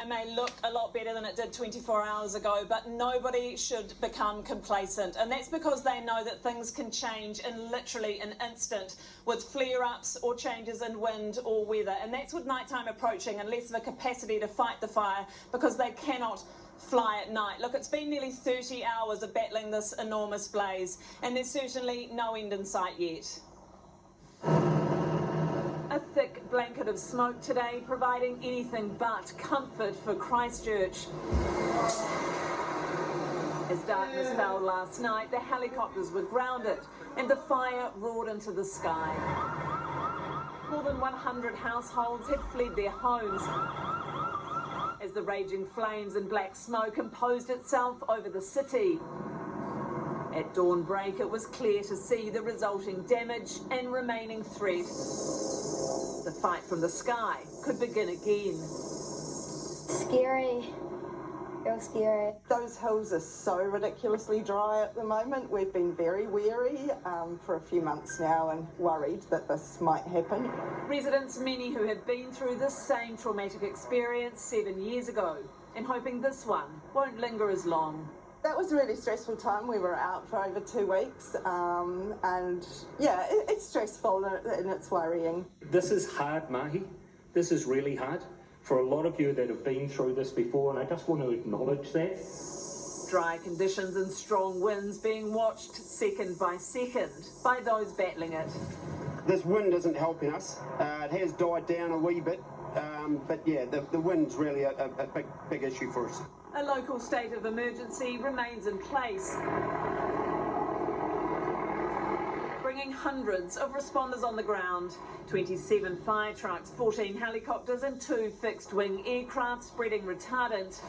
It may look a lot better than it did 24 hours ago, but nobody should become complacent. And that's because they know that things can change in literally an instant with flare-ups or changes in wind or weather. And that's with nighttime approaching and less of a capacity to fight the fire because they cannot fly at night. Look, it's been nearly 30 hours of battling this enormous blaze, and there's certainly no end in sight yet. A thick blanket of smoke today, providing anything but comfort for Christchurch. As darkness fell last night, the helicopters were grounded and the fire roared into the sky. More than 100 households had fled their homes as the raging flames and black smoke imposed itself over the city. At dawn break, it was clear to see the resulting damage and remaining threat. The fight from the sky could begin again. Scary. Real scary. Those hills are so ridiculously dry at the moment. We've been very wary for a few months now and worried that this might happen. Residents, many who have been through this same traumatic experience 7 years ago, and hoping this one won't linger as long. That was a really stressful time. We were out for over 2 weeks and yeah, it's stressful and it's worrying. This is hard, Mahi. This is really hard for a lot of you that have been through this before, and I just want to acknowledge that. Dry conditions and strong winds being watched second by second by those battling it. This wind isn't helping us. It has died down a wee bit, but yeah, the wind's really a big issue for us. A local state of emergency remains in place, bringing hundreds of responders on the ground. 27 fire trucks, 14 helicopters and 2 fixed-wing aircraft spreading retardant.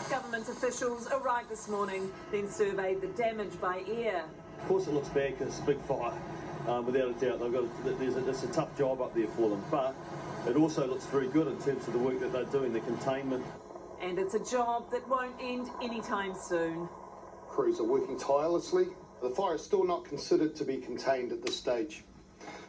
Government officials arrived this morning, then surveyed the damage by air. Of course it looks bad because it's a big fire, without a doubt. It's a tough job up there for them, but it also looks very good in terms of the work that they're doing, the containment. And it's a job that won't end anytime soon. Crews are working tirelessly. The fire is still not considered to be contained at this stage.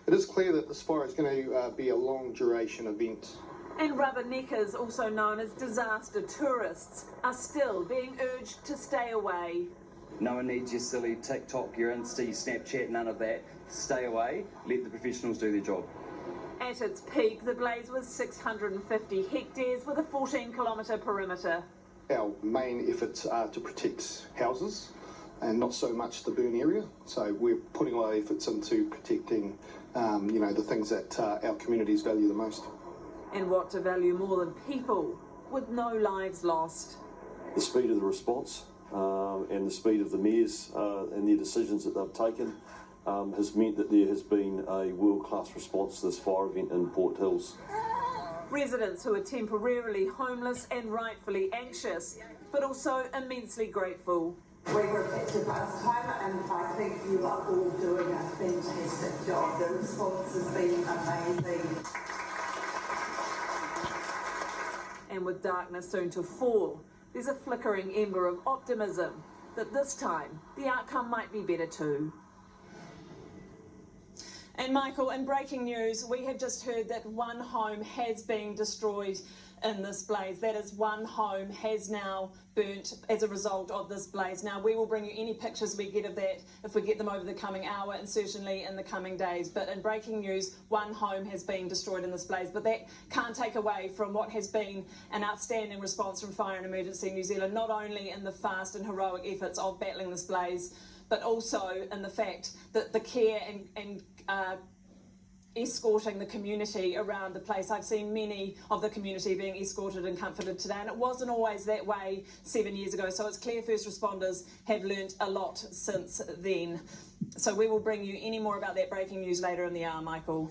It is clear that this fire is going to be a long duration event. And rubberneckers, also known as disaster tourists, are still being urged to stay away. No one needs your silly TikTok, your Insta, your Snapchat, none of that. Stay away, let the professionals do their job. At its peak, the blaze was 650 hectares with a 14-kilometre perimeter. Our main efforts are to protect houses and not so much the burn area. So we're putting our efforts into protecting, the things that our communities value the most. And what to value more than people, with no lives lost. The speed of the response and the speed of the mayors and their decisions that they've taken has meant that there has been a world-class response to this fire event in Port Hills. Residents who are temporarily homeless and rightfully anxious, but also immensely grateful. We were affected last time and I think you are all doing a fantastic job. The response has been amazing. And with darkness soon to fall, there's a flickering ember of optimism that this time the outcome might be better too. And Michael, in breaking news, we have just heard that one home has been destroyed in this blaze. That is, one home has now burnt as a result of this blaze. Now, we will bring you any pictures we get of that if we get them over the coming hour and certainly in the coming days. But in breaking news, one home has been destroyed in this blaze. But that can't take away from what has been an outstanding response from Fire and Emergency New Zealand, not only in the fast and heroic efforts of battling this blaze, but also in the fact that the care and escorting the community around the place. I've seen many of the community being escorted and comforted today, and it wasn't always that way 7 years ago. So it's clear first responders have learnt a lot since then. So we will bring you any more about that breaking news later in the hour, Michael.